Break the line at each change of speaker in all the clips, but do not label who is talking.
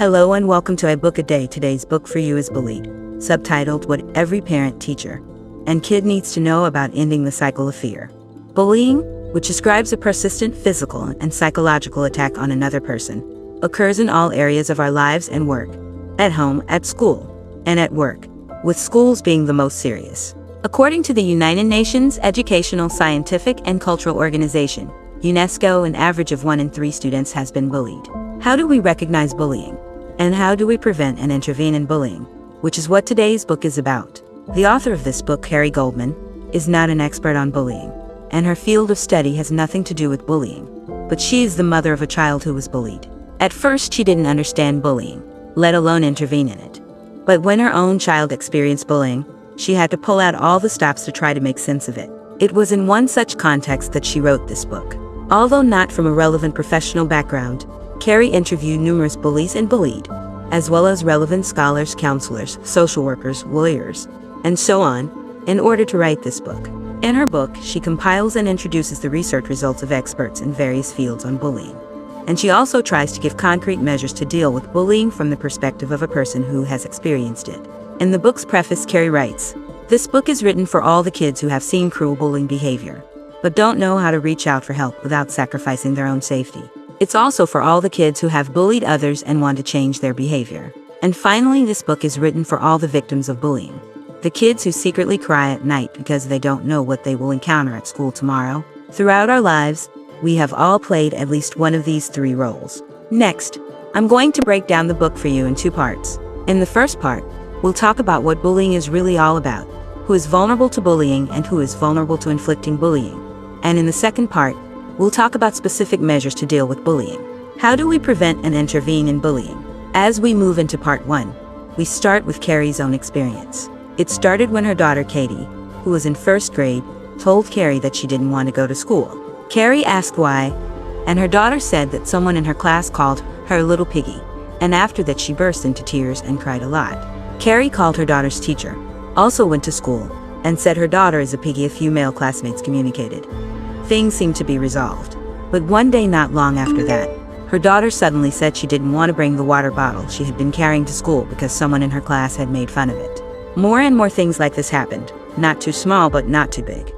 Hello and welcome to a book a day. Today's book for you is Bullied, subtitled What Every Parent, Teacher, and Kid Needs to Know About Ending the Cycle of Fear. Bullying, which describes a persistent physical and psychological attack on another person, occurs in all areas of our lives and work, at home, at school, and at work, with schools being the most serious. According to the United Nations Educational, Scientific, and Cultural Organization, UNESCO, an average of 1 in 3 students has been bullied. How do we recognize bullying? And how do we prevent and intervene in bullying? Which is what today's book is about. The author of this book, Carrie is not an expert on bullying, and her field of study has nothing to do with bullying, but she is the mother of a child who was bullied. At first, she didn't understand bullying, let alone intervene in it. But when her own child experienced bullying, she had to pull out all the stops to try to make sense of it. It was in one such context that she wrote this book. Although not from a relevant professional background, Carrie interviewed numerous bullies and bullied, as well as relevant scholars, counselors, social workers, lawyers, and so on, in order to write this book. In her book, she compiles and introduces the research results of experts in various fields on bullying. And she also tries to give concrete measures to deal with bullying from the perspective of a person who has experienced it. In the book's preface, Carrie writes, "This book is written for all the kids who have seen cruel bullying behavior, but don't know how to reach out for help without sacrificing their own safety. It's also for all the kids who have bullied others and want to change their behavior. And finally, this book is written for all the victims of bullying. The kids who secretly cry at night because they don't know what they will encounter at school tomorrow. Throughout our lives, we have all played at least one of these 3 roles." Next, I'm going to break down the book for you in 2 parts. In the first part, we'll talk about what bullying is really all about, who is vulnerable to bullying and who is vulnerable to inflicting bullying. And in the second part, we'll talk about specific measures to deal with bullying. How do we prevent and intervene in bullying? As we move into part 1, we start with Carrie's own experience. It started when her daughter Katie, who was in 1st grade, told Carrie that she didn't want to go to school. Carrie asked why, and her daughter said that someone in her class called her a little piggy, and after that she burst into tears and cried a lot. Carrie called her daughter's teacher, also went to school, and said her daughter is a piggy. A few male classmates communicated. Things seemed to be resolved. But one day not long after that, her daughter suddenly said she didn't want to bring the water bottle she had been carrying to school because someone in her class had made fun of it. More and more things like this happened, not too small but not too big.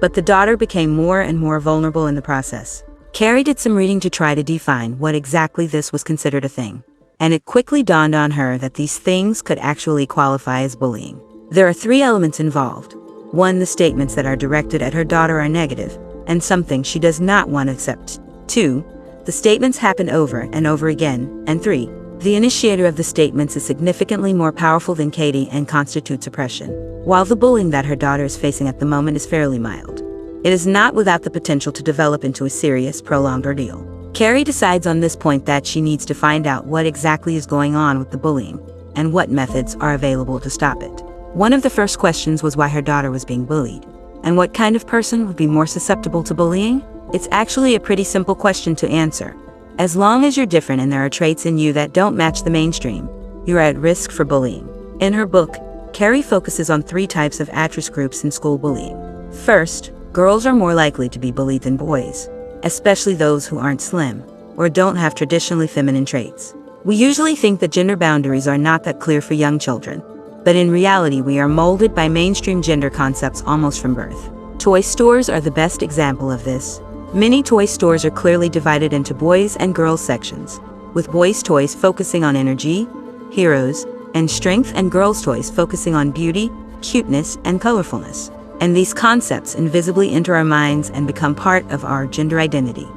But the daughter became more and more vulnerable in the process. Carrie did some reading to try to define what exactly this was considered a thing, and it quickly dawned on her that these things could actually qualify as bullying. There are 3 elements involved. 1, the statements that are directed at her daughter are negative, and something she does not want to accept. 2, the statements happen over and over again. And 3, the initiator of the statements is significantly more powerful than Katie and constitutes oppression. While the bullying that her daughter is facing at the moment is fairly mild, it is not without the potential to develop into a serious, prolonged ordeal. Carrie decides on this point that she needs to find out what exactly is going on with the bullying and what methods are available to stop it. One of the first questions was why her daughter was being bullied. And what kind of person would be more susceptible to bullying? It's actually a pretty simple question to answer. As long as you're different and there are traits in you that don't match the mainstream, you're at risk for bullying. In her book, Carrie focuses on 3 types of at-risk groups in school bullying. First, girls are more likely to be bullied than boys, especially those who aren't slim or don't have traditionally feminine traits. We usually think that gender boundaries are not that clear for young children, but in reality we are molded by mainstream gender concepts almost from birth. Toy stores are the best example of this. Many toy stores are clearly divided into boys and girls sections, with boys' toys focusing on energy, heroes, and strength, and girls' toys focusing on beauty, cuteness, and colorfulness. And these concepts invisibly enter our minds and become part of our gender identity.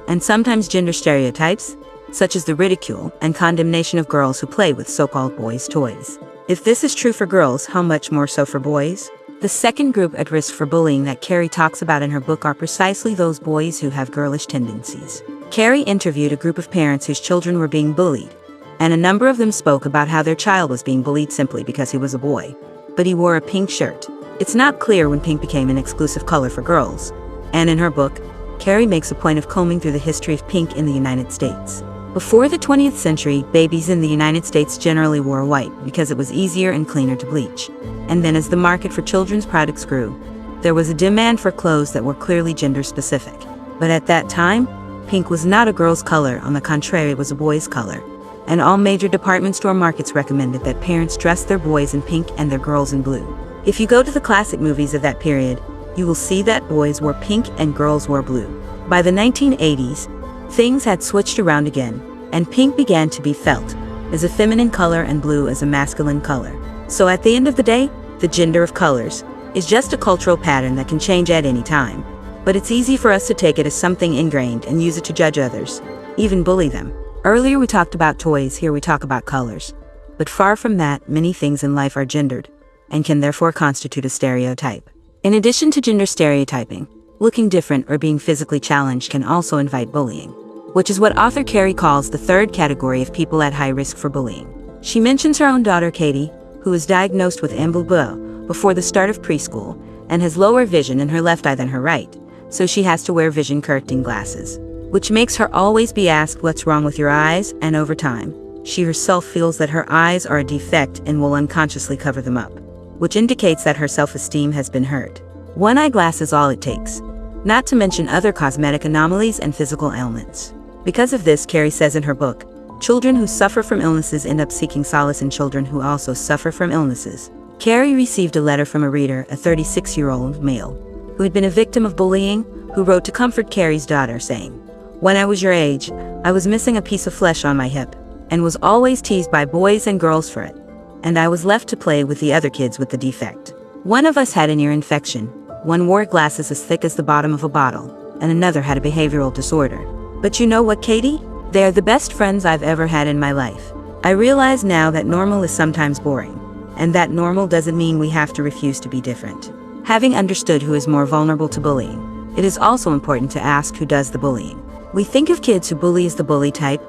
And sometimes gender stereotypes, such as the ridicule and condemnation of girls who play with so-called boys' toys. If this is true for girls, how much more so for boys? The second group at risk for bullying that Carrie talks about in her book are precisely those boys who have girlish tendencies. Carrie interviewed a group of parents whose children were being bullied, and a number of them spoke about how their child was being bullied simply because he was a boy, but he wore a pink shirt. It's not clear when pink became an exclusive color for girls, and in her book, Carrie makes a point of combing through the history of pink in the United States. Before the 20th century, babies in the United States generally wore white because it was easier and cleaner to bleach. And then as the market for children's products grew, there was a demand for clothes that were clearly gender specific. But at that time, pink was not a girl's color. On the contrary, it was a boy's color. And all major department store markets recommended that parents dress their boys in pink and their girls in blue. If you go to the classic movies of that period, you will see that boys wore pink and girls wore blue. By the 1980s, things had switched around again, and pink began to be felt as a feminine color and blue as a masculine color. So at the end of the day, the gender of colors is just a cultural pattern that can change at any time. But it's easy for us to take it as something ingrained and use it to judge others, even bully them. Earlier we talked about toys, here we talk about colors. But far from that, many things in life are gendered, and can therefore constitute a stereotype. In addition to gender stereotyping, looking different or being physically challenged can also invite bullying, which is what author Carrie calls the third category of people at high risk for bullying. She mentions her own daughter Katie, who was diagnosed with amblyopia before the start of preschool and has lower vision in her left eye than her right, so she has to wear vision-correcting glasses, which makes her always be asked what's wrong with your eyes, and over time, she herself feels that her eyes are a defect and will unconsciously cover them up, which indicates that her self-esteem has been hurt. One eyeglass is all it takes, not to mention other cosmetic anomalies and physical ailments. Because of this, Carrie says in her book, children who suffer from illnesses end up seeking solace in children who also suffer from illnesses. Carrie received a letter from a reader, a 36-year-old male, who had been a victim of bullying, who wrote to comfort Carrie's daughter saying, "When I was your age, I was missing a piece of flesh on my hip, and was always teased by boys and girls for it, and I was left to play with the other kids with the defect. One of us had an ear infection, one wore glasses as thick as the bottom of a bottle, and another had a behavioral disorder. But you know what, Katie? They are the best friends I've ever had in my life. I realize now that normal is sometimes boring, and that normal doesn't mean we have to refuse to be different." Having understood who is more vulnerable to bullying, it is also important to ask who does the bullying. We think of kids who bully as the bully type,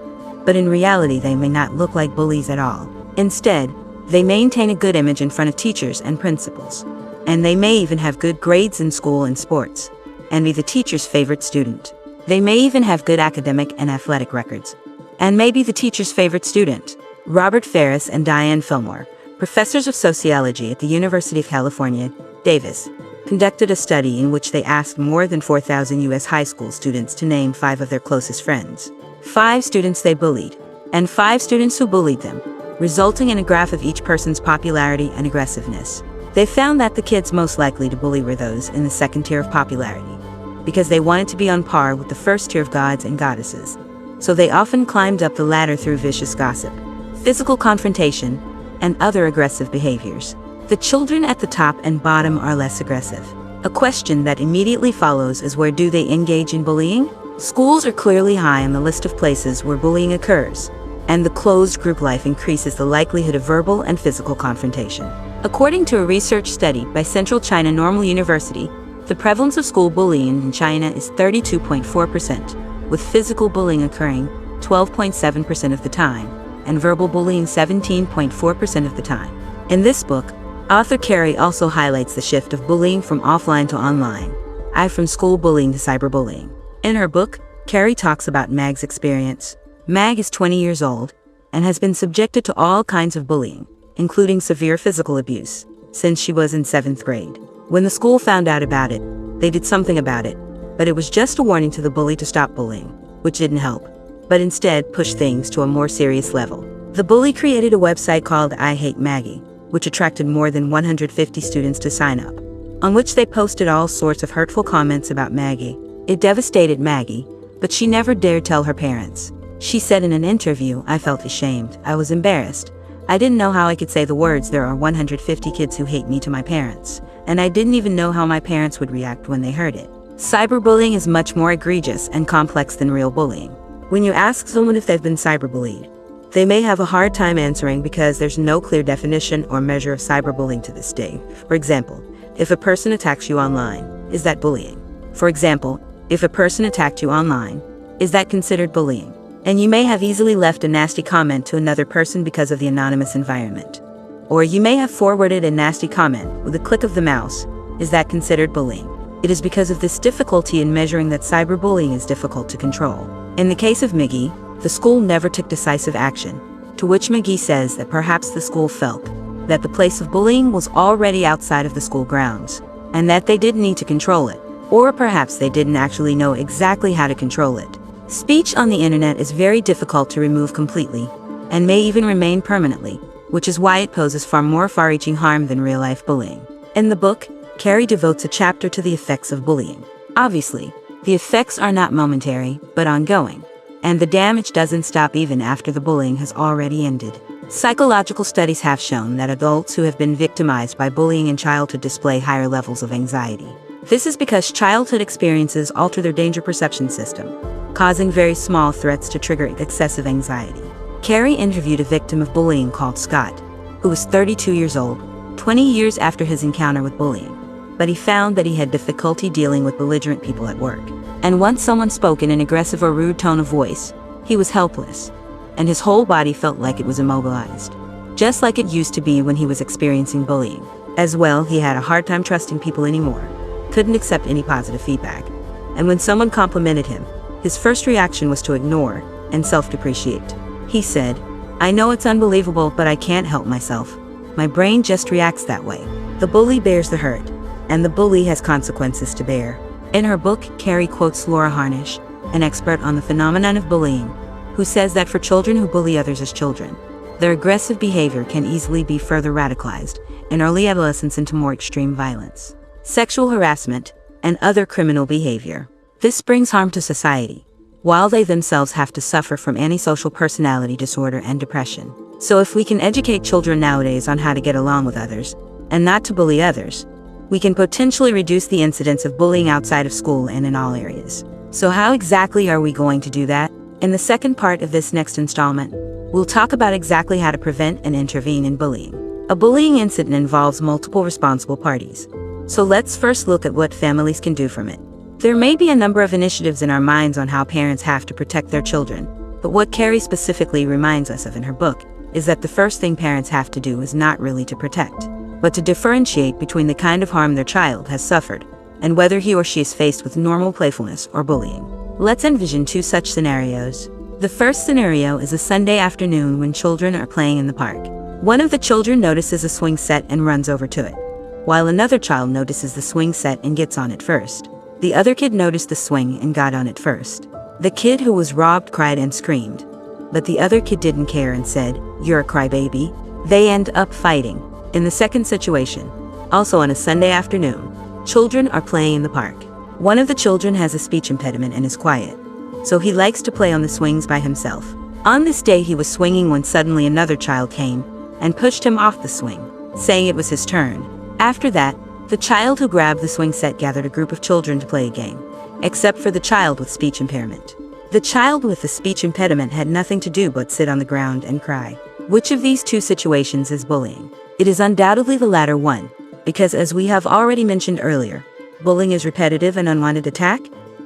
but in reality they may not look like bullies at all. Instead, they maintain a good image in front of teachers and principals, and they may even have good grades in school and sports, and be the teacher's favorite student. They may even have good academic and athletic records, and may be the teacher's favorite student. Robert Ferris and Diane Fillmore, professors of sociology at the University of California, Davis, conducted a study in which they asked more than 4,000 U.S. high school students to name 5 of their closest friends, 5 students they bullied, and 5 students who bullied them, resulting in a graph of each person's popularity and aggressiveness. They found that the kids most likely to bully were those in the second tier of popularity, because they wanted to be on par with the first tier of gods and goddesses, so they often climbed up the ladder through vicious gossip, physical confrontation, and other aggressive behaviors. The children at the top and bottom are less aggressive. A question that immediately follows is, where do they engage in bullying? Schools are clearly high on the list of places where bullying occurs, and the closed group life increases the likelihood of verbal and physical confrontation. According to a research study by Central China Normal University, the prevalence of school bullying in China is 32.4%, with physical bullying occurring 12.7% of the time, and verbal bullying 17.4% of the time. In this book, author Carrie also highlights the shift of bullying from offline to online, from school bullying to cyberbullying. In her book, Carrie talks about Mag's experience. Mag is 20 years old and has been subjected to all kinds of bullying, including severe physical abuse, since she was in 7th grade. When the school found out about it, they did something about it, but it was just a warning to the bully to stop bullying, which didn't help, but instead pushed things to a more serious level. The bully created a website called I Hate Maggie, which attracted more than 150 students to sign up, on which they posted all sorts of hurtful comments about Maggie. It devastated Maggie, but she never dared tell her parents. She said in an interview, "I felt ashamed. I was embarrassed. I didn't know how I could say the words, 'There are 150 kids who hate me,' to my parents, and I didn't even know how my parents would react when they heard it." Cyberbullying is much more egregious and complex than real bullying. When you ask someone if they've been cyberbullied, they may have a hard time answering because there's no clear definition or measure of cyberbullying to this day. For example, if a person attacks you online, is that bullying? For example, if a person attacked you online, is that considered bullying? And you may have easily left a nasty comment to another person because of the anonymous environment. Or you may have forwarded a nasty comment with a click of the mouse. Is that considered bullying? It is because of this difficulty in measuring that cyberbullying is difficult to control. In the case of Miggy, the school never took decisive action, to which McGee says that perhaps the school felt that the place of bullying was already outside of the school grounds, and that they didn't need to control it. Or perhaps they didn't actually know exactly how to control it. Speech on the internet is very difficult to remove completely, and may even remain permanently, which is why it poses far more far-reaching harm than real-life bullying. In the book, Carrie devotes a chapter to the effects of bullying. Obviously, the effects are not momentary, but ongoing, and the damage doesn't stop even after the bullying has already ended. Psychological studies have shown that adults who have been victimized by bullying in childhood display higher levels of anxiety. This is because childhood experiences alter their danger perception system, causing very small threats to trigger excessive anxiety. Carrie interviewed a victim of bullying called Scott, who was 32 years old, 20 years after his encounter with bullying. But he found that he had difficulty dealing with belligerent people at work. And once someone spoke in an aggressive or rude tone of voice, he was helpless, and his whole body felt like it was immobilized, just like it used to be when he was experiencing bullying. As well, he had a hard time trusting people anymore, couldn't accept any positive feedback, and when someone complimented him, his first reaction was to ignore and self-depreciate. He said, "I know it's unbelievable, but I can't help myself. My brain just reacts that way." The bully bears the hurt, and the bully has consequences to bear. In her book, Carrie quotes Laura Harnish, an expert on the phenomenon of bullying, who says that for children who bully others as children, their aggressive behavior can easily be further radicalized in early adolescence into more extreme violence, sexual harassment, and other criminal behavior. This brings harm to society, while they themselves have to suffer from antisocial personality disorder and depression. So if we can educate children nowadays on how to get along with others, and not to bully others, we can potentially reduce the incidence of bullying outside of school and in all areas. So how exactly are we going to do that? In the second part of this next installment, we'll talk about exactly how to prevent and intervene in bullying. A bullying incident involves multiple responsible parties. So let's first look at what families can do from it. There may be a number of initiatives in our minds on how parents have to protect their children, but what Carrie specifically reminds us of in her book is that the first thing parents have to do is not really to protect, but to differentiate between the kind of harm their child has suffered and whether he or she is faced with normal playfulness or bullying. Let's envision two such scenarios. The first scenario is a Sunday afternoon when children are playing in the park. One of the children notices a swing set and runs over to it, while another child notices the swing set and gets on it first. The other kid noticed the swing and got on it first. The kid who was robbed cried and screamed, but the other kid didn't care and said, "You're a crybaby." They end up fighting. In the second situation, also on a Sunday afternoon, children are playing in the park. One of the children has a speech impediment and is quiet, so he likes to play on the swings by himself. On this day he was swinging when suddenly another child came and pushed him off the swing, saying it was his turn. After that, the child who grabbed the swing set gathered a group of children to play a game, except for the child with speech impairment. The child with the speech impediment had nothing to do but sit on the ground and cry. Which of these two situations is bullying? It is undoubtedly the latter one, because as we have already mentioned earlier, bullying is repetitive and unwanted attack,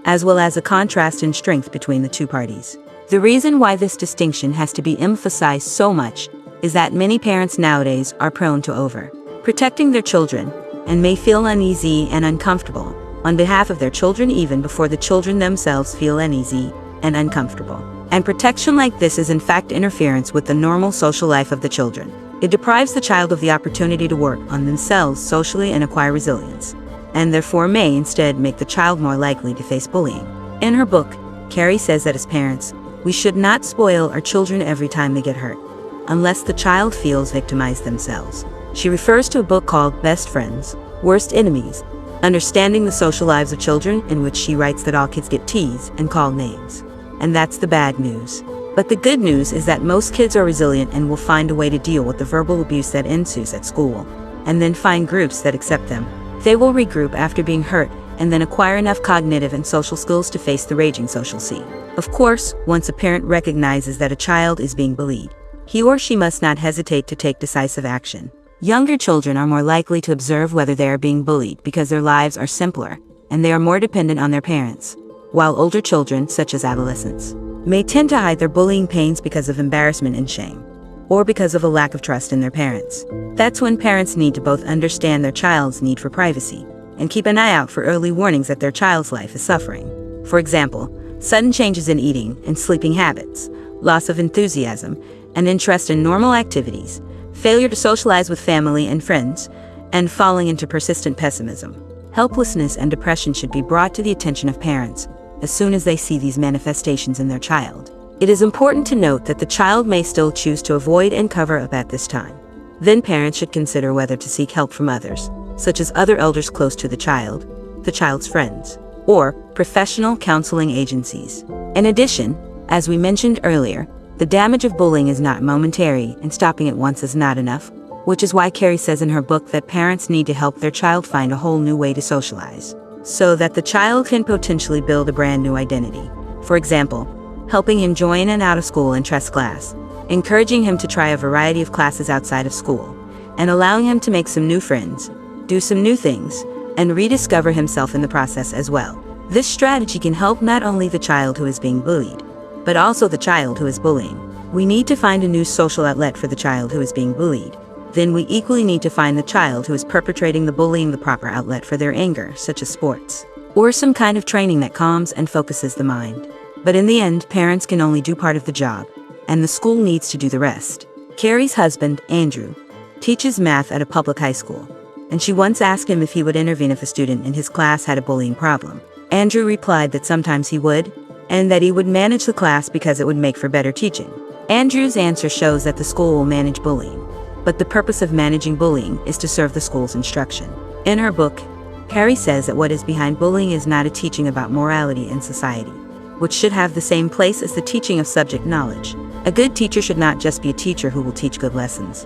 as well as a contrast in strength between the two parties. The reason why this distinction has to be emphasized so much is that many parents nowadays are prone to over-protecting their children, and may feel uneasy and uncomfortable on behalf of their children even before the children themselves feel uneasy and uncomfortable. And protection like this is in fact interference with the normal social life of the children. It deprives the child of the opportunity to work on themselves socially and acquire resilience, and therefore may instead make the child more likely to face bullying. In her book, Carrie says that as parents, we should not spoil our children every time they get hurt, unless the child feels victimized themselves. She refers to a book called Best Friends, Worst Enemies, Understanding the Social Lives of Children, in which she writes that all kids get teased and called names. And that's the bad news. But the good news is that most kids are resilient and will find a way to deal with the verbal abuse that ensues at school, and then find groups that accept them. They will regroup after being hurt and then acquire enough cognitive and social skills to face the raging social sea. Of course, once a parent recognizes that a child is being bullied, he or she must not hesitate to take decisive action. Younger children are more likely to observe whether they are being bullied because their lives are simpler and they are more dependent on their parents, while older children, such as adolescents, may tend to hide their bullying pains because of embarrassment and shame, or because of a lack of trust in their parents. That's when parents need to both understand their child's need for privacy and keep an eye out for early warnings that their child's life is suffering. For example, sudden changes in eating and sleeping habits, loss of enthusiasm and interest in normal activities, failure to socialize with family and friends, and falling into persistent pessimism. Helplessness and depression should be brought to the attention of parents as soon as they see these manifestations in their child. It is important to note that the child may still choose to avoid and cover up at this time. Then parents should consider whether to seek help from others, such as other elders close to the child's friends, or professional counseling agencies. In addition, as we mentioned earlier, the damage of bullying is not momentary, and stopping it once is not enough, which is why Carrie says in her book that parents need to help their child find a whole new way to socialize, so that the child can potentially build a brand new identity. For example, helping him join an out-of-school interest class, encouraging him to try a variety of classes outside of school, and allowing him to make some new friends, do some new things, and rediscover himself in the process as well. This strategy can help not only the child who is being bullied, but also the child who is bullying. We need to find a new social outlet for the child who is being bullied. Then we equally need to find the child who is perpetrating the bullying the proper outlet for their anger, such as sports, or some kind of training that calms and focuses the mind. But in the end, parents can only do part of the job, and the school needs to do the rest. Carrie's husband, Andrew, teaches math at a public high school, and she once asked him if he would intervene if a student in his class had a bullying problem. Andrew replied that sometimes he would, and that he would manage the class because it would make for better teaching. Andrew's answer shows that the school will manage bullying, but the purpose of managing bullying is to serve the school's instruction. In her book, Carrie says that what is behind bullying is not a teaching about morality and society, which should have the same place as the teaching of subject knowledge. A good teacher should not just be a teacher who will teach good lessons,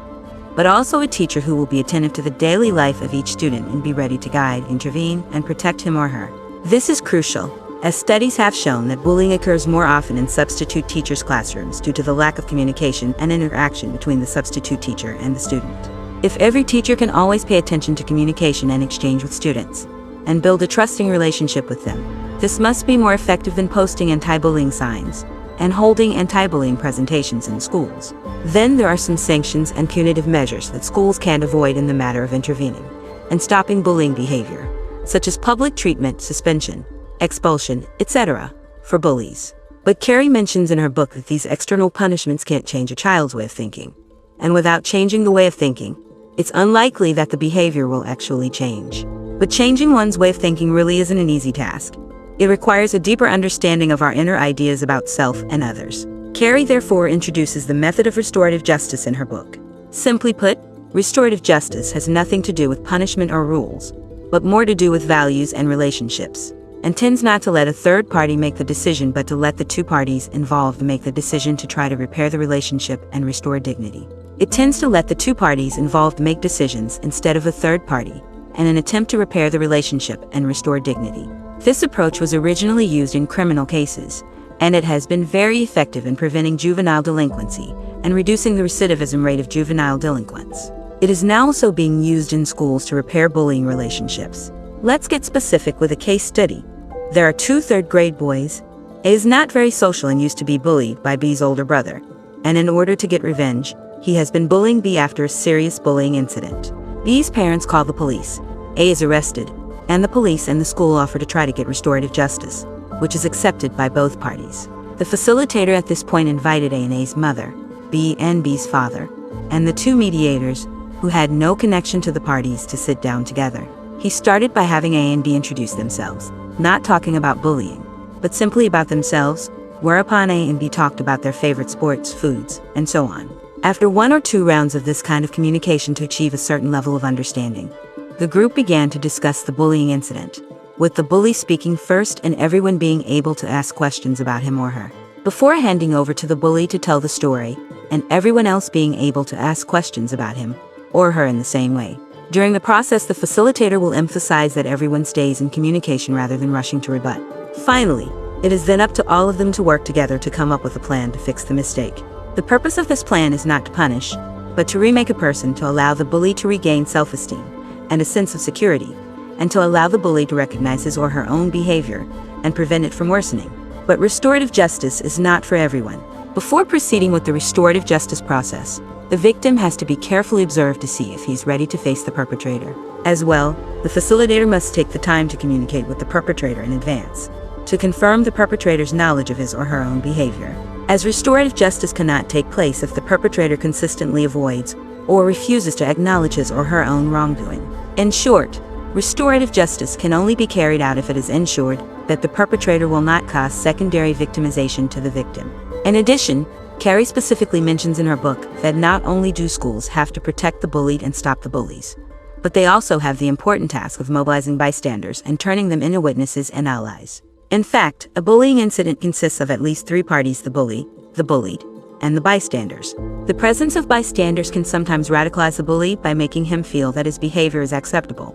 but also a teacher who will be attentive to the daily life of each student and be ready to guide, intervene, and protect him or her. This is crucial, as studies have shown that bullying occurs more often in substitute teachers' classrooms due to the lack of communication and interaction between the substitute teacher and the student. If every teacher can always pay attention to communication and exchange with students, and build a trusting relationship with them, this must be more effective than posting anti-bullying signs and holding anti-bullying presentations in schools. Then there are some sanctions and punitive measures that schools can't avoid in the matter of intervening and stopping bullying behavior, such as public treatment, suspension, expulsion, etc., for bullies. But Carrie mentions in her book that these external punishments can't change a child's way of thinking, and without changing the way of thinking, it's unlikely that the behavior will actually change. But changing one's way of thinking really isn't an easy task. It requires a deeper understanding of our inner ideas about self and others. Carrie therefore introduces the method of restorative justice in her book. Simply put, restorative justice has nothing to do with punishment or rules, but more to do with values and relationships, and tends not to let a third party make the decision but to let the two parties involved make the decision to try to repair the relationship and restore dignity. It tends to let the two parties involved make decisions instead of a third party, in an attempt to repair the relationship and restore dignity. This approach was originally used in criminal cases, and it has been very effective in preventing juvenile delinquency and reducing the recidivism rate of juvenile delinquents. It is now also being used in schools to repair bullying relationships. Let's get specific with a case study. There are two third-grade boys. A is not very social and used to be bullied by B's older brother, and in order to get revenge, he has been bullying B after a serious bullying incident. B's parents call the police. A is arrested, and the police and the school offer to try to get restorative justice, which is accepted by both parties. The facilitator at this point invited A and A's mother, B and B's father, and the two mediators, who had no connection to the parties, to sit down together. He started by having A and B introduce themselves, not talking about bullying, but simply about themselves, whereupon A and B talked about their favorite sports, foods, and so on. After one or two rounds of this kind of communication to achieve a certain level of understanding, the group began to discuss the bullying incident, with the bully speaking first and everyone being able to ask questions about him or her, before handing over to the bully to tell the story, and everyone else being able to ask questions about him or her in the same way. During the process, the facilitator will emphasize that everyone stays in communication rather than rushing to rebut. Finally, it is then up to all of them to work together to come up with a plan to fix the mistake. The purpose of this plan is not to punish, but to remake a person, to allow the bully to regain self-esteem and a sense of security, and to allow the bully to recognize his or her own behavior and prevent it from worsening. But restorative justice is not for everyone. Before proceeding with the restorative justice process, the victim has to be carefully observed to see if he's ready to face the perpetrator. As well, the facilitator must take the time to communicate with the perpetrator in advance, to confirm the perpetrator's knowledge of his or her own behavior, as restorative justice cannot take place if the perpetrator consistently avoids or refuses to acknowledge his or her own wrongdoing. In short, Restorative justice can only be carried out if it is ensured that the perpetrator will not cause secondary victimization to the victim. In addition, Carrie specifically mentions in her book that not only do schools have to protect the bullied and stop the bullies, but they also have the important task of mobilizing bystanders and turning them into witnesses and allies. In fact, a bullying incident consists of at least 3 parties: the bully, the bullied, and the bystanders. The presence of bystanders can sometimes radicalize the bully by making him feel that his behavior is acceptable,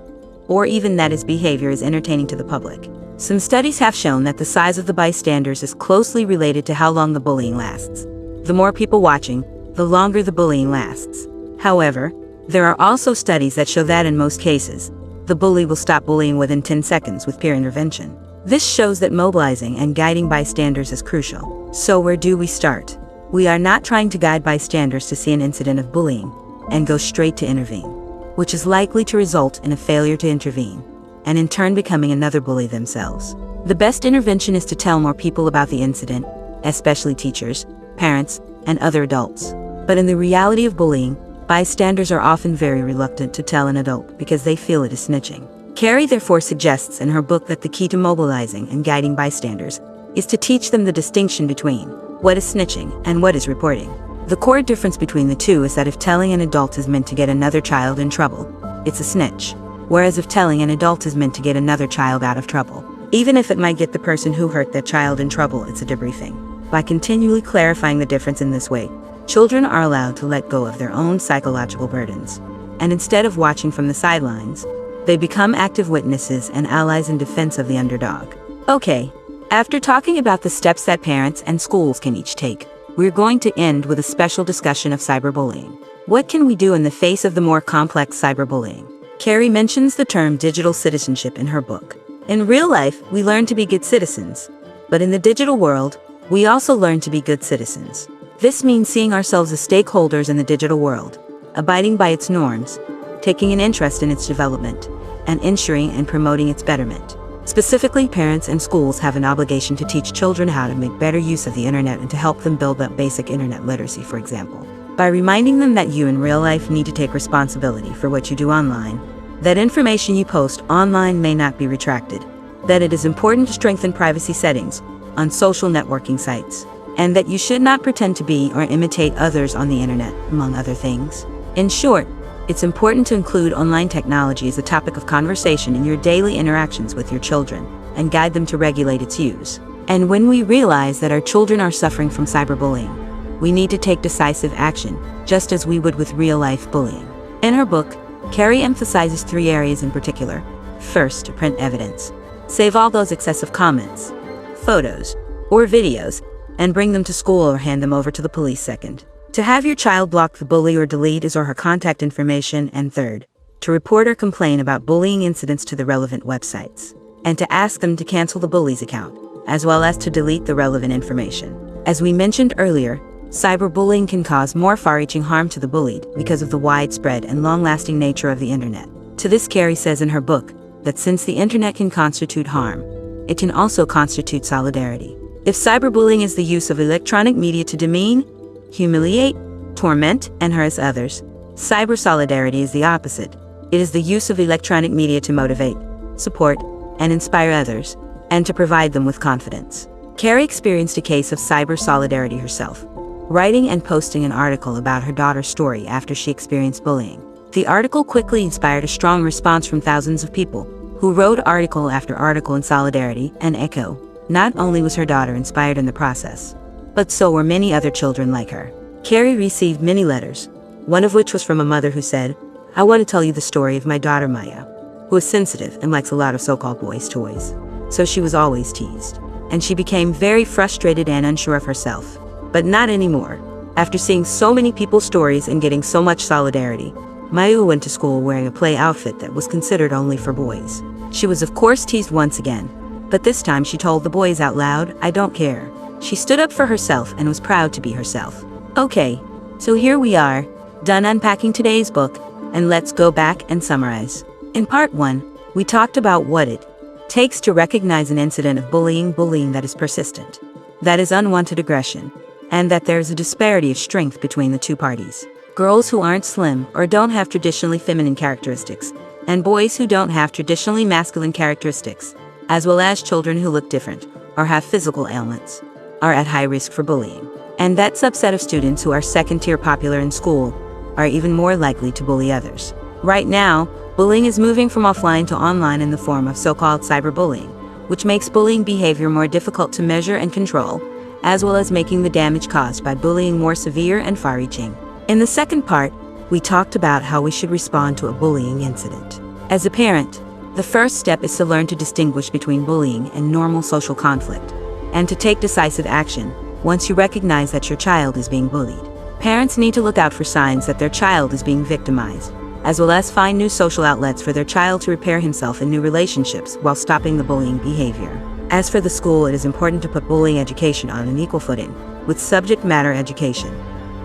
or even that his behavior is entertaining to the public. Some studies have shown that the size of the bystanders is closely related to how long the bullying lasts. The more people watching, the longer the bullying lasts. However, there are also studies that show that in most cases, the bully will stop bullying within 10 seconds with peer intervention. This shows that mobilizing and guiding bystanders is crucial. So where do we start? We are not trying to guide bystanders to see an incident of bullying and go straight to intervene, which is likely to result in a failure to intervene, and in turn becoming another bully themselves. The best intervention is to tell more people about the incident, especially teachers, parents, and other adults. But in the reality of bullying, bystanders are often very reluctant to tell an adult because they feel it is snitching. Carrie therefore suggests in her book that the key to mobilizing and guiding bystanders is to teach them the distinction between what is snitching and what is reporting. The core difference between the two is that if telling an adult is meant to get another child in trouble, it's a snitch, whereas if telling an adult is meant to get another child out of trouble, even if it might get the person who hurt that child in trouble, it's a debriefing. By continually clarifying the difference in this way, children are allowed to let go of their own psychological burdens, and instead of watching from the sidelines, they become active witnesses and allies in defense of the underdog. Okay, after talking about the steps that parents and schools can each take, we're going to end with a special discussion of cyberbullying. What can we do in the face of the more complex cyberbullying? Carrie mentions the term digital citizenship in her book. In real life, we learn to be good citizens, but in the digital world, we also learn to be good citizens. This means seeing ourselves as stakeholders in the digital world, abiding by its norms, taking an interest in its development, and ensuring and promoting its betterment. Specifically, parents and schools have an obligation to teach children how to make better use of the internet and to help them build up basic internet literacy, for example, by reminding them that you in real life need to take responsibility for what you do online, that information you post online may not be retracted, that it is important to strengthen privacy settings on social networking sites, and that you should not pretend to be or imitate others on the internet, among other things. In short, it's important to include online technology as a topic of conversation in your daily interactions with your children and guide them to regulate its use. And when we realize that our children are suffering from cyberbullying, we need to take decisive action, just as we would with real-life bullying. In her book, Carrie emphasizes 3 areas in particular. First, to print evidence. Save all those excessive comments, photos, or videos, and bring them to school or hand them over to the police. Second, to have your child block the bully or delete his or her contact information. And third, to report or complain about bullying incidents to the relevant websites, and to ask them to cancel the bully's account, as well as to delete the relevant information. As we mentioned earlier, cyberbullying can cause more far-reaching harm to the bullied because of the widespread and long-lasting nature of the internet. To this, Carrie says in her book that since the internet can constitute harm, it can also constitute solidarity. If cyberbullying is the use of electronic media to demean, humiliate, torment, and harass others, cyber solidarity is the opposite. It is the use of electronic media to motivate, support, and inspire others, and to provide them with confidence. Carrie experienced a case of cyber solidarity herself, writing and posting an article about her daughter's story after she experienced bullying. The article quickly inspired a strong response from thousands of people, who wrote article after article in solidarity and echo. Not only was her daughter inspired in the process, but so were many other children like her. Carrie received many letters, one of which was from a mother who said, "I want to tell you the story of my daughter Maya, who is sensitive and likes a lot of so-called boys' toys. So she was always teased, and she became very frustrated and unsure of herself. But not anymore. After seeing so many people's stories and getting so much solidarity, Maya went to school wearing a play outfit that was considered only for boys. She was of course teased once again, but this time she told the boys out loud, 'I don't care.' She stood up for herself and was proud to be herself." Okay, so here we are, done unpacking today's book, and let's go back and summarize. In part 1, we talked about what it takes to recognize an incident of bullying that is persistent, that is unwanted aggression, and that there is a disparity of strength between the two parties. Girls who aren't slim or don't have traditionally feminine characteristics, and boys who don't have traditionally masculine characteristics, as well as children who look different or have physical ailments, are at high risk for bullying. And that subset of students who are second-tier popular in school are even more likely to bully others. Right now, bullying is moving from offline to online in the form of so-called cyberbullying, which makes bullying behavior more difficult to measure and control, as well as making the damage caused by bullying more severe and far-reaching. In the second part, we talked about how we should respond to a bullying incident. As a parent, the first step is to learn to distinguish between bullying and normal social conflict, and to take decisive action once you recognize that your child is being bullied. Parents need to look out for signs that their child is being victimized, as well as find new social outlets for their child to repair himself in new relationships while stopping the bullying behavior. As for the school, it is important to put bullying education on an equal footing with subject matter education.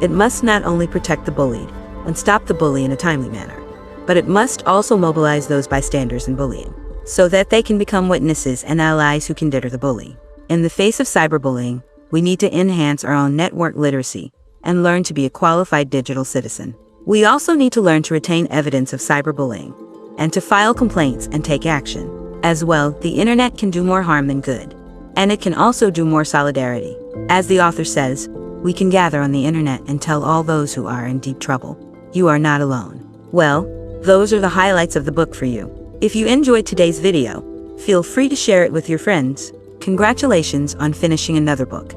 It must not only protect the bullied and stop the bully in a timely manner, but it must also mobilize those bystanders in bullying, so that they can become witnesses and allies who can deter the bully. In the face of cyberbullying, we need to enhance our own network literacy and learn to be a qualified digital citizen. We also need to learn to retain evidence of cyberbullying and to file complaints and take action. As well, the internet can do more harm than good, and it can also do more solidarity. As the author says, we can gather on the internet and tell all those who are in deep trouble, you are not alone. Well, those are the highlights of the book for you. If you enjoyed today's video, feel free to share it with your friends. Congratulations on finishing another book.